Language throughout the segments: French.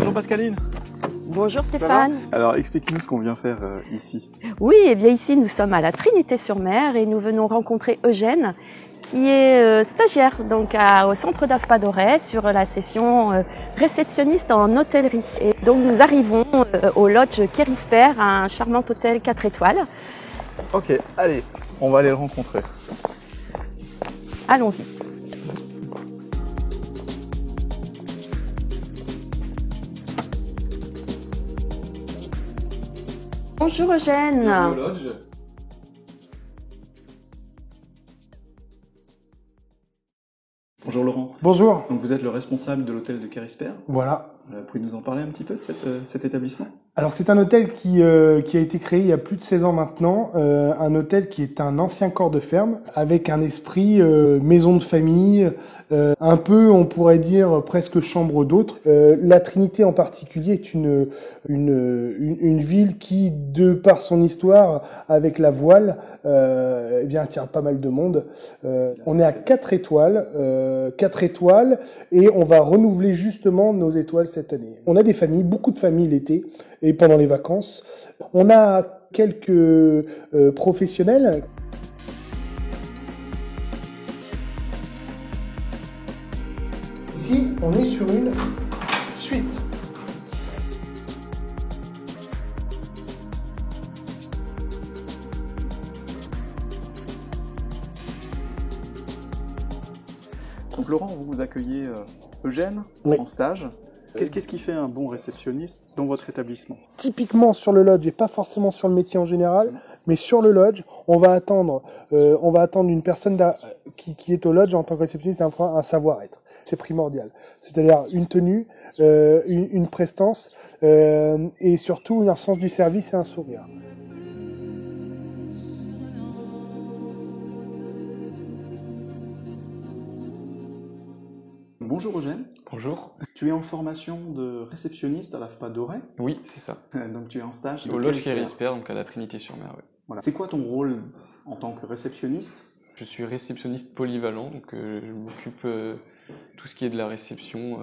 Bonjour Pascaline. Bonjour Stéphane. Alors explique-nous ce qu'on vient faire ici. Oui, eh bien ici nous sommes à la Trinité-sur-Mer et nous venons rencontrer Eugène qui est stagiaire donc au centre d'AFPA d'Auray sur la session réceptionniste en hôtellerie. Et donc nous arrivons au lodge Kérisper, un charmant hôtel 4 étoiles. Ok, allez, on va aller le rencontrer. Allons-y. Bonjour Eugène. Bienvenue au lodge. Bonjour Laurent. Bonjour. Donc vous êtes le responsable de l'hôtel de Kérisper. Voilà. Pouvez-vous nous en parler un petit peu de cet établissement? Alors c'est un hôtel qui a été créé il y a plus de 16 ans maintenant, un hôtel qui est un ancien corps de ferme avec un esprit maison de famille, un peu on pourrait dire presque chambre d'hôtes. La Trinité en particulier est une ville qui, de par son histoire avec la voile, eh bien attire pas mal de monde. On est à 4 étoiles, et on va renouveler justement nos étoiles cette année. On a des familles, beaucoup de familles l'été et pendant les vacances. On a quelques professionnels. Ici, on est sur une suite. Donc Laurent, vous accueillez Eugène Oui. en stage. Qu'est-ce qui fait un bon réceptionniste dans votre établissement? Typiquement sur le lodge et pas forcément sur le métier en général, mais sur le lodge, on va attendre une personne qui est au lodge en tant que réceptionniste un savoir-être. C'est primordial. C'est-à-dire une tenue, une prestance et surtout un sens du service et un sourire. Bonjour Eugène. Bonjour. Tu es en formation de réceptionniste à l'AFPA d'Auray. Oui, c'est ça. Donc tu es en stage Au lodge Kérisper, donc à la Trinité-sur-Mer. Ouais. Voilà. C'est quoi ton rôle en tant que réceptionniste? Je suis réceptionniste polyvalent, donc je m'occupe tout ce qui est de la réception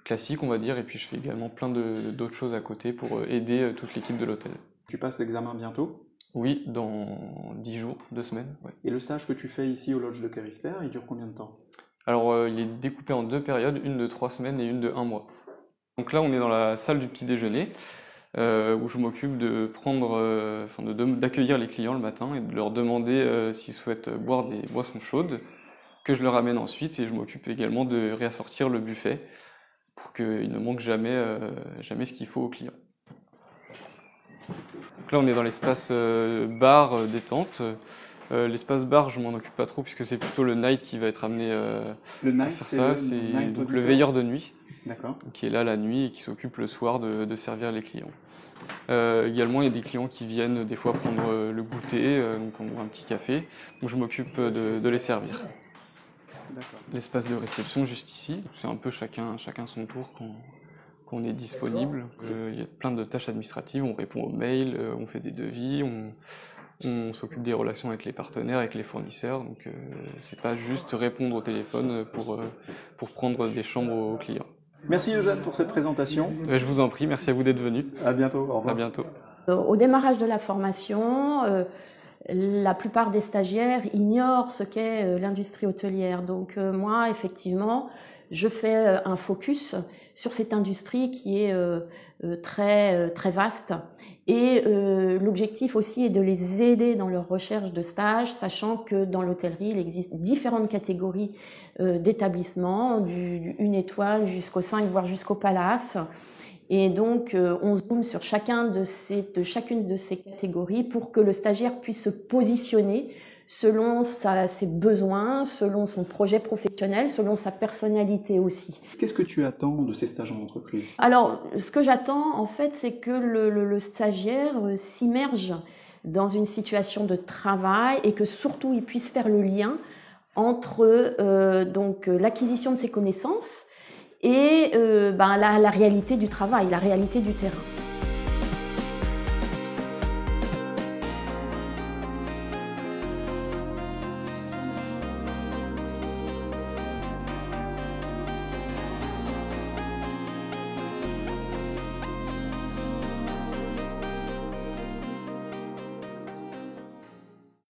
classique, on va dire, et puis je fais également plein d'autres choses à côté pour aider toute l'équipe de l'hôtel. Tu passes l'examen bientôt? Oui, dans 10 jours, 2 semaines. Ouais. Et le stage que tu fais ici au lodge de Kérisper, il dure combien de temps? Alors, il est découpé en 2 périodes, une de 3 semaines et une de 1 mois. Donc là, on est dans la salle du petit déjeuner, où je m'occupe de d'accueillir les clients le matin et de leur demander s'ils souhaitent boire des boissons chaudes, que je leur amène ensuite, et je m'occupe également de réassortir le buffet pour qu'il ne manque jamais ce qu'il faut aux clients. Donc là, on est dans l'espace bar détente. L'espace bar, je m'en occupe pas trop puisque c'est plutôt le night qui va être amené Le à night, faire ça. C'est donc le auditeur. veilleur de nuit D'accord. qui est là la nuit et qui s'occupe le soir de servir les clients. Également, il y a des clients qui viennent des fois prendre le goûter, donc on boit un petit café. Donc je m'occupe de les servir. D'accord. L'espace de réception juste ici, c'est un peu chacun son tour quand on est disponible. Il y a plein de tâches administratives, on répond aux mails, on fait des devis, on s'occupe des relations avec les partenaires, avec les fournisseurs, donc c'est pas juste répondre au téléphone pour prendre des chambres aux clients. Merci Eugène pour cette présentation. Je vous en prie, merci à vous d'être venus. À bientôt, au revoir. À bientôt. Au démarrage de la formation, la plupart des stagiaires ignorent ce qu'est l'industrie hôtelière. Donc moi, effectivement, je fais un focus sur cette industrie qui est très vaste. Et l'objectif aussi est de les aider dans leur recherche de stage, sachant que dans l'hôtellerie, il existe différentes catégories d'établissements, du 1 étoile jusqu'au 5, voire jusqu'au palace. Et donc, on zoome sur chacune de ces catégories pour que le stagiaire puisse se positionner selon ses besoins, selon son projet professionnel, selon sa personnalité aussi. Qu'est-ce que tu attends de ces stages en entreprise? Alors, ce que j'attends, en fait, c'est que le stagiaire s'immerge dans une situation de travail et que surtout, il puisse faire le lien entre l'acquisition de ses connaissances et la réalité du travail, la réalité du terrain.